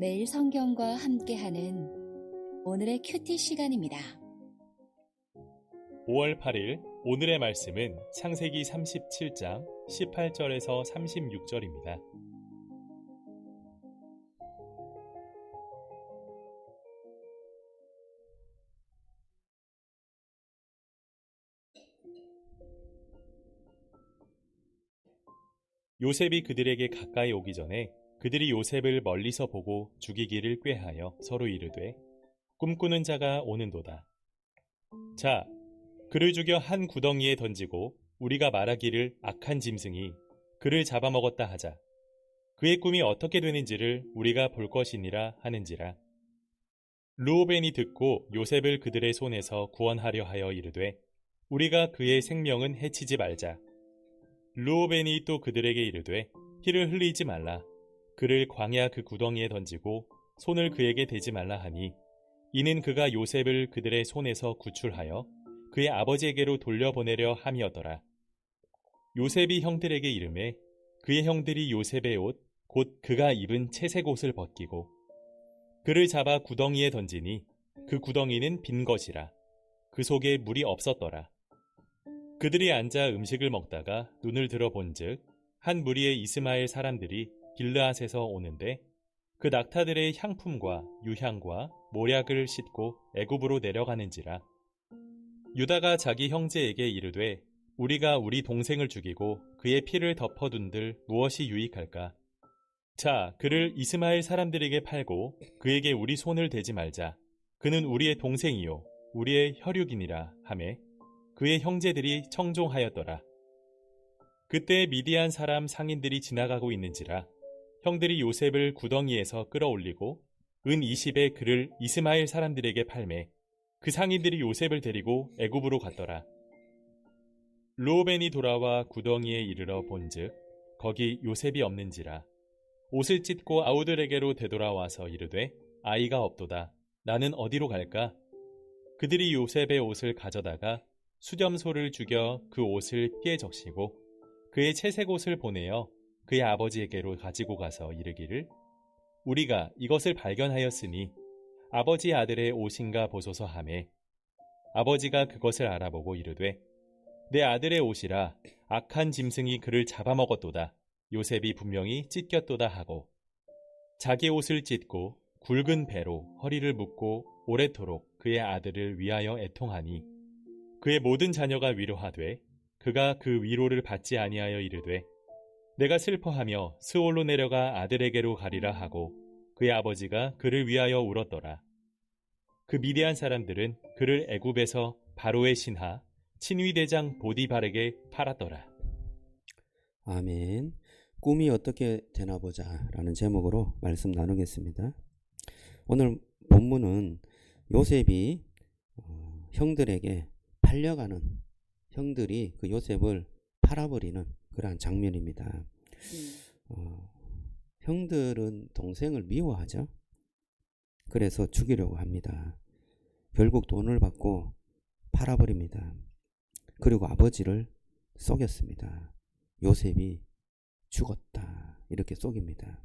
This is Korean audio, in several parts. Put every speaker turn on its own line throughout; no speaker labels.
매일 성경과 함께하는 오늘의 큐티 시간입니다.
5월 8일 오늘의 말씀은 창세기 37장 18절에서 36절입니다. 요셉이 그들에게 가까이 오기 전에 그들이 요셉을 멀리서 보고 죽이기를 꾀하여 서로 이르되 꿈꾸는 자가 오는도다. 자, 그를 죽여 한 구덩이에 던지고 우리가 말하기를 악한 짐승이 그를 잡아먹었다 하자. 그의 꿈이 어떻게 되는지를 우리가 볼 것이니라 하는지라. 르우벤이 듣고 요셉을 그들의 손에서 구원하려 하여 이르되 우리가 그의 생명은 해치지 말자. 르우벤이 또 그들에게 이르되 피를 흘리지 말라. 그를 광야 그 구덩이에 던지고 손을 그에게 대지 말라 하니 이는 그가 요셉을 그들의 손에서 구출하여 그의 아버지에게로 돌려보내려 함이었더라. 요셉이 형들에게 이르매 그의 형들이 요셉의 옷 곧 그가 입은 채색 옷을 벗기고 그를 잡아 구덩이에 던지니 그 구덩이는 빈 것이라. 그 속에 물이 없었더라. 그들이 앉아 음식을 먹다가 눈을 들어본즉 한 무리의 이스마엘 사람들이 길르앗에서 오는데 그 낙타들의 향품과 유향과 모략을 싣고 애굽으로 내려가는지라. 유다가 자기 형제에게 이르되 우리가 우리 동생을 죽이고 그의 피를 덮어둔들 무엇이 유익할까? 자, 그를 이스마엘 사람들에게 팔고 그에게 우리 손을 대지 말자. 그는 우리의 동생이요 우리의 혈육이니라 하매 그의 형제들이 청종하였더라. 그때 미디안 사람 상인들이 지나가고 있는지라 형들이 요셉을 구덩이에서 끌어올리고 은 20에 그를 이스마엘 사람들에게 팔매 그 상인들이 요셉을 데리고 애굽으로 갔더라. 르우벤이 돌아와 구덩이에 이르러 본즉 거기 요셉이 없는지라. 옷을 찢고 아우들에게로 되돌아와서 이르되 아이가 없도다. 나는 어디로 갈까? 그들이 요셉의 옷을 가져다가 수렴소를 죽여 그 옷을 삐에 적시고 그의 채색 옷을 보내어 그의 아버지에게로 가지고 가서 이르기를 우리가 이것을 발견하였으니 아버지 아들의 옷인가 보소서 하매 아버지가 그것을 알아보고 이르되 내 아들의 옷이라 악한 짐승이 그를 잡아먹었도다. 요셉이 분명히 찢겼도다 하고 자기 옷을 찢고 굵은 배로 허리를 묶고 오래도록 그의 아들을 위하여 애통하니 그의 모든 자녀가 위로하되 그가 그 위로를 받지 아니하여 이르되 내가 슬퍼하며 스올로 내려가 아들에게로 가리라 하고 그의 아버지가 그를 위하여 울었더라. 그 미디안 사람들은 그를 애굽에서 바로의 신하 친위대장 보디발에게 팔았더라.
아멘. 꿈이 어떻게 되나 보자 라는 제목으로 말씀 나누겠습니다. 오늘 본문은 요셉이 형들에게 팔려가는 형들이 그 요셉을 팔아버리는 그러한 장면입니다. 형들은 동생을 미워하죠. 그래서 죽이려고 합니다. 결국 돈을 받고 팔아버립니다. 그리고 아버지를 속였습니다. 요셉이 죽었다 이렇게 속입니다.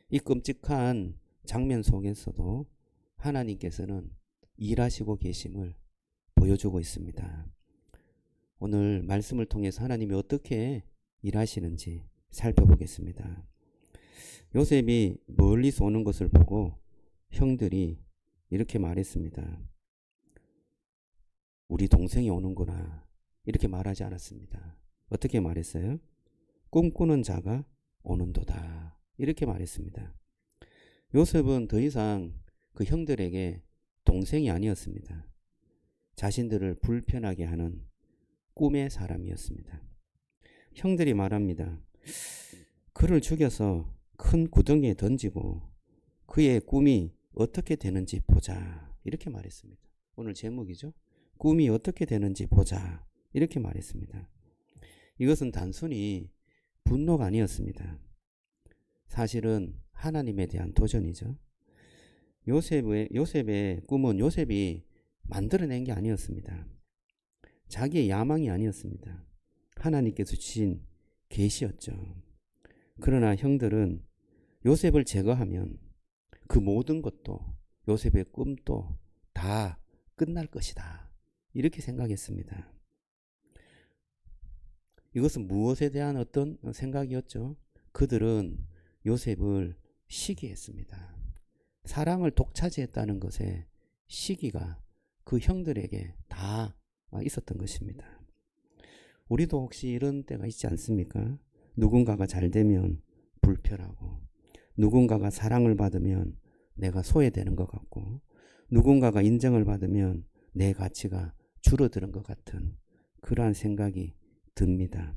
이 끔찍한 장면 속에서도 하나님께서는 일하시고 계심을 보여주고 있습니다. 오늘 말씀을 통해서 하나님이 어떻게 일하시는지 살펴보겠습니다. 요셉이 멀리서 오는 것을 보고 형들이 이렇게 말했습니다. 우리 동생이 오는구나 이렇게 말하지 않았습니다. 어떻게 말했어요? 꿈꾸는 자가 오는도다 이렇게 말했습니다. 요셉은 더 이상 그 형들에게 동생이 아니었습니다. 자신들을 불편하게 하는 꿈의 사람이었습니다. 형들이 말합니다. 그를 죽여서 큰 구덩이에 던지고 그의 꿈이 어떻게 되는지 보자 이렇게 말했습니다. 오늘 제목이죠. 꿈이 어떻게 되는지 보자 이렇게 말했습니다. 이것은 단순히 분노가 아니었습니다. 사실은 하나님에 대한 도전이죠. 요셉의 꿈은 요셉이 만들어낸 게 아니었습니다. 자기의 야망이 아니었습니다. 하나님께서 주신 계시였죠. 그러나 형들은 요셉을 제거하면 그 모든 것도 요셉의 꿈도 다 끝날 것이다. 이렇게 생각했습니다. 이것은 무엇에 대한 어떤 생각이었죠? 그들은 요셉을 시기했습니다. 사랑을 독차지했다는 것에 시기가 그 형들에게 다 있었던 것입니다. 우리도 혹시 이런 때가 있지 않습니까? 누군가가 잘 되면 불편하고, 누군가가 사랑을 받으면 내가 소외되는 것 같고, 누군가가 인정을 받으면 내 가치가 줄어드는 것 같은 그러한 생각이 듭니다.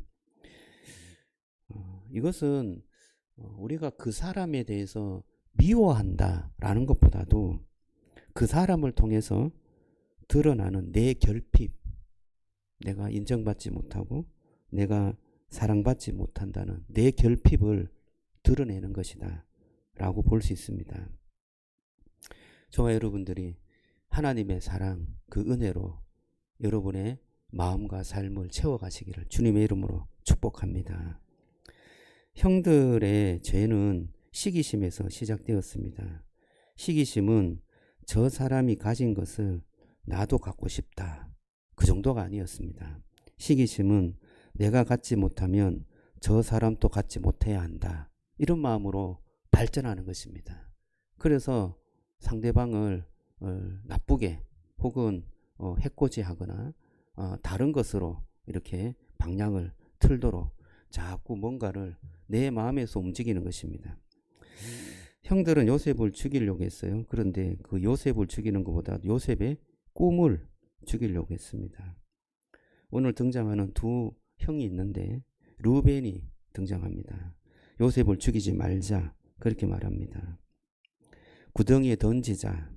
이것은 우리가 그 사람에 대해서 미워한다라는 것보다도 그 사람을 통해서 드러나는 내 결핍, 내가 인정받지 못하고 내가 사랑받지 못한다는 내 결핍을 드러내는 것이다 라고 볼 수 있습니다. 저와 여러분들이 하나님의 사랑, 그 은혜로 여러분의 마음과 삶을 채워가시기를 주님의 이름으로 축복합니다. 형들의 죄는 시기심에서 시작되었습니다. 시기심은 저 사람이 가진 것을 나도 갖고 싶다, 그 정도가 아니었습니다. 시기심은 내가 갖지 못하면 저 사람도 갖지 못해야 한다, 이런 마음으로 발전하는 것입니다. 그래서 상대방을 나쁘게 혹은 해코지하거나 다른 것으로 이렇게 방향을 틀도록 자꾸 뭔가를 내 마음에서 움직이는 것입니다. 형들은 요셉을 죽이려고 했어요. 그런데 그 요셉을 죽이는 것보다 요셉의 꿈을 죽이려고 했습니다. 오늘 등장하는 두 형이 있는데 르우벤이 등장합니다. 요셉을 죽이지 말자, 그렇게 말합니다. 구덩이에 던지자.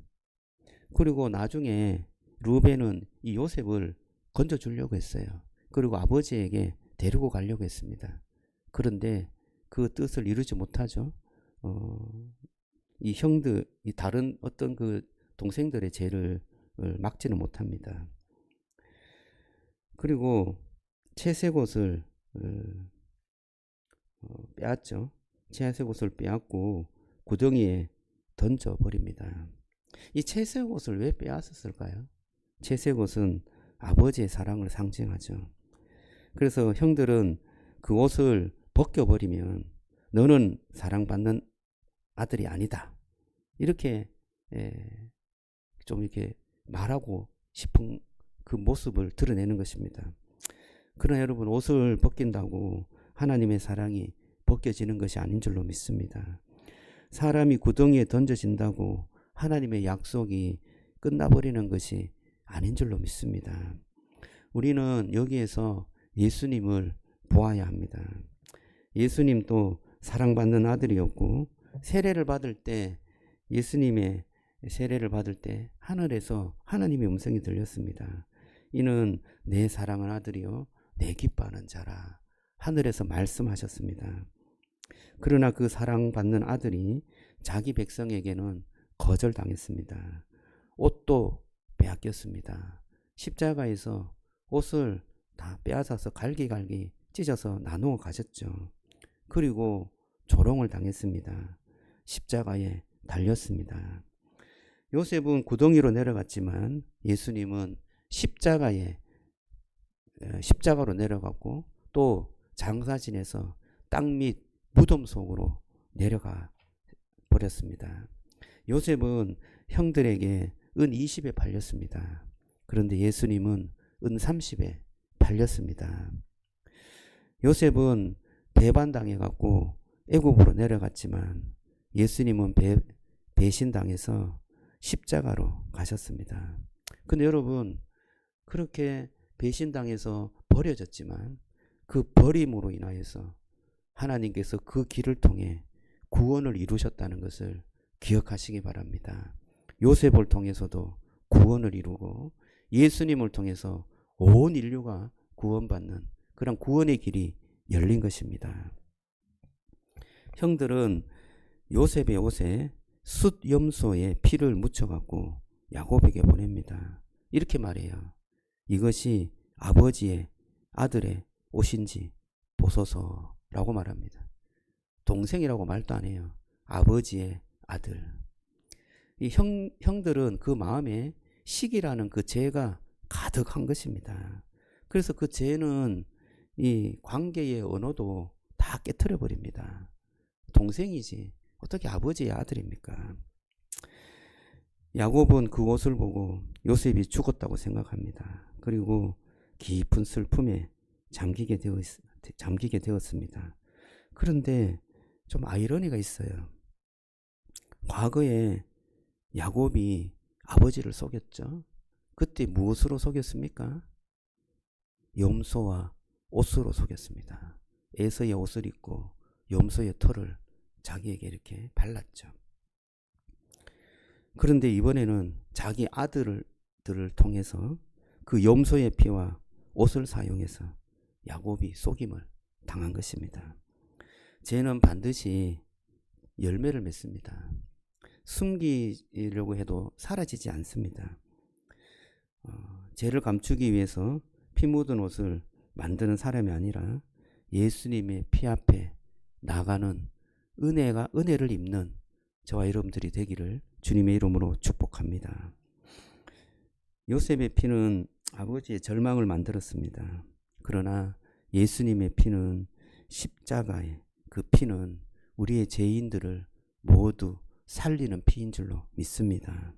그리고 나중에 르우벤은 이 요셉을 건져주려고 했어요. 그리고 아버지에게 데리고 가려고 했습니다. 그런데 그 뜻을 이루지 못하죠. 이 형들, 이 다른 어떤 그 동생들의 죄를 막지는 못합니다. 그리고 채색옷을 빼앗죠. 채색옷을 빼앗고 구덩이에 던져버립니다. 이 채색옷을 왜 빼앗았을까요? 채색옷은 아버지의 사랑을 상징하죠. 그래서 형들은 그 옷을 벗겨버리면 너는 사랑받는 아들이 아니다, 이렇게 좀 이렇게 말하고 싶은 그 모습을 드러내는 것입니다. 그러나 여러분, 옷을 벗긴다고 하나님의 사랑이 벗겨지는 것이 아닌 줄로 믿습니다. 사람이 구덩이에 던져진다고 하나님의 약속이 끝나버리는 것이 아닌 줄로 믿습니다. 우리는 여기에서 예수님을 보아야 합니다. 예수님도 사랑받는 아들이었고, 세례를 받을 때, 예수님의 세례를 받을 때 하늘에서 하나님의 음성이 들렸습니다. 이는 내 사랑하는 아들이요 내 기뻐하는 자라, 하늘에서 말씀하셨습니다. 그러나 그 사랑받는 아들이 자기 백성에게는 거절당했습니다. 옷도 빼앗겼습니다. 십자가에서 옷을 다 빼앗아서 갈기갈기 찢어서 나누어 가셨죠. 그리고 조롱을 당했습니다. 십자가에 달렸습니다. 요셉은 구덩이로 내려갔지만 예수님은 십자가로 내려갔고 또 장사진에서 땅 밑 무덤 속으로 내려가 버렸습니다. 요셉은 형들에게 은 20에 팔렸습니다. 그런데 예수님은 은 30에 팔렸습니다. 요셉은 배반당해갖고 애굽으로 내려갔지만 예수님은 배신당해서 십자가로 가셨습니다. 근데 여러분, 그렇게 배신당해서 버려졌지만 그 버림으로 인하여서 하나님께서 그 길을 통해 구원을 이루셨다는 것을 기억하시기 바랍니다. 요셉을 통해서도 구원을 이루고 예수님을 통해서 온 인류가 구원받는 그런 구원의 길이 열린 것입니다. 형들은 요셉의 옷에 숫염소의 피를 묻혀갖고 야곱에게 보냅니다. 이렇게 말해요. 이것이 아버지의 아들의 옷인지 보소서라고 말합니다. 동생이라고 말도 안 해요. 아버지의 아들. 이 형들은 그 마음에 시기라는 그 죄가 가득한 것입니다. 그래서 그 죄는 이 관계의 언어도 다 깨트려 버립니다. 동생이지 어떻게 아버지의 아들입니까? 야곱은 그 옷을 보고 요셉이 죽었다고 생각합니다. 그리고 깊은 슬픔에 잠기게 되었습니다. 그런데 좀 아이러니가 있어요. 과거에 야곱이 아버지를 속였죠. 그때 무엇으로 속였습니까? 염소와 옷으로 속였습니다. 에서의 옷을 입고 염소의 털을 자기에게 이렇게 발랐죠. 그런데 이번에는 자기 아들들을 통해서 그 염소의 피와 옷을 사용해서 야곱이 속임을 당한 것입니다. 죄는 반드시 열매를 맺습니다. 숨기려고 해도 사라지지 않습니다. 죄를 감추기 위해서 피 묻은 옷을 만드는 사람이 아니라 예수님의 피 앞에 나가는 은혜를 입는 저와 여러분들이 되기를 주님의 이름으로 축복합니다. 요셉의 피는 아버지의 절망을 만들었습니다. 그러나 예수님의 피는 십자가의 그 피는 우리의 죄인들을 모두 살리는 피인 줄로 믿습니다.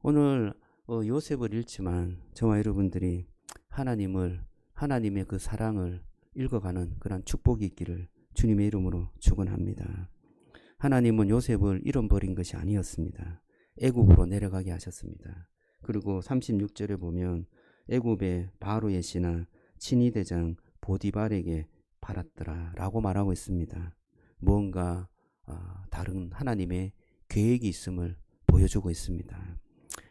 오늘 요셉을 읽지만 저와 여러분들이 하나님의 그 사랑을 읽어가는 그런 축복이 있기를 주님의 이름으로 축원합니다. 하나님은 요셉을 잃어버린 것이 아니었습니다. 애굽으로 내려가게 하셨습니다. 그리고 36절에 보면 애굽의 바로의 신하 친위대장 보디발에게 팔았더라 라고 말하고 있습니다. 뭔가 다른 하나님의 계획이 있음을 보여주고 있습니다.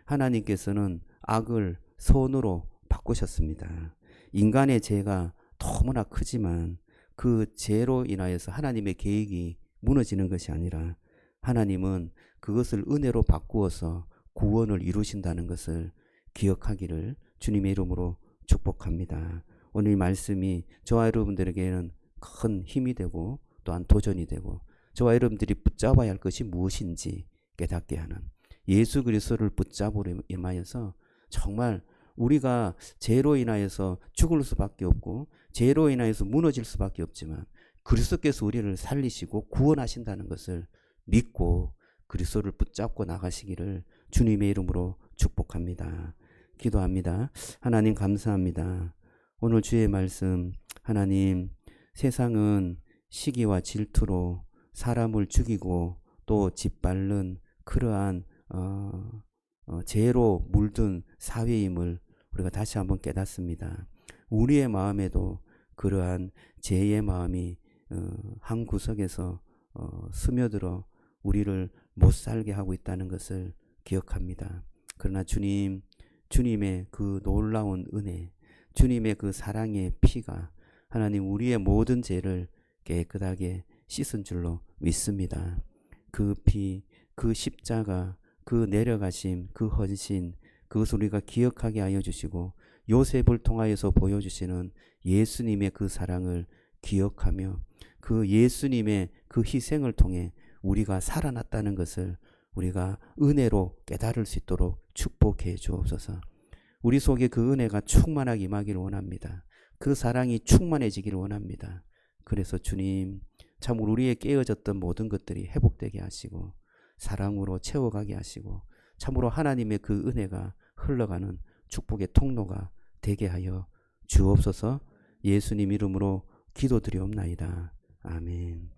하나님께서는 악을 선으로 바꾸셨습니다. 인간의 죄가 너무나 크지만 그 죄로 인하여서 하나님의 계획이 무너지는 것이 아니라 하나님은 그것을 은혜로 바꾸어서 구원을 이루신다는 것을 기억하기를 주님의 이름으로 축복합니다. 오늘 말씀이 저와 여러분들에게는 큰 힘이 되고 또한 도전이 되고 저와 여러분들이 붙잡아야 할 것이 무엇인지 깨닫게 하는 예수 그리스도를 붙잡으려 임하여서 정말 우리가 죄로 인하여서 죽을 수밖에 없고 죄로 인하여서 무너질 수밖에 없지만 그리스도께서 우리를 살리시고 구원하신다는 것을 믿고 그리스도를 붙잡고 나가시기를 주님의 이름으로 축복합니다. 기도합니다. 하나님 감사합니다. 오늘 주의 말씀 하나님 세상은 시기와 질투로 사람을 죽이고 또 짓밟는 그러한 죄로 물든 사회임을 우리가 다시 한번 깨닫습니다. 우리의 마음에도 그러한 죄의 마음이 한 구석에서 스며들어 우리를 못 살게 하고 있다는 것을 기억합니다. 그러나 주님의 그 놀라운 은혜, 주님의 그 사랑의 피가 하나님 우리의 모든 죄를 깨끗하게 씻은 줄로 믿습니다. 그 피, 그 십자가, 그 내려가심, 그 헌신, 그것을 우리가 기억하게 하여 주시고 요셉을 통하여서 보여주시는 예수님의 그 사랑을 기억하며 그 예수님의 그 희생을 통해 우리가 살아났다는 것을 우리가 은혜로 깨달을 수 있도록 축복해 주옵소서. 우리 속에 그 은혜가 충만하게 임하기를 원합니다. 그 사랑이 충만해지기를 원합니다. 그래서 주님 참으로 우리의 깨어졌던 모든 것들이 회복되게 하시고 사랑으로 채워가게 하시고 참으로 하나님의 그 은혜가 흘러가는 축복의 통로가 되게 하여 주옵소서. 예수님 이름으로 기도드리옵나이다. 아멘.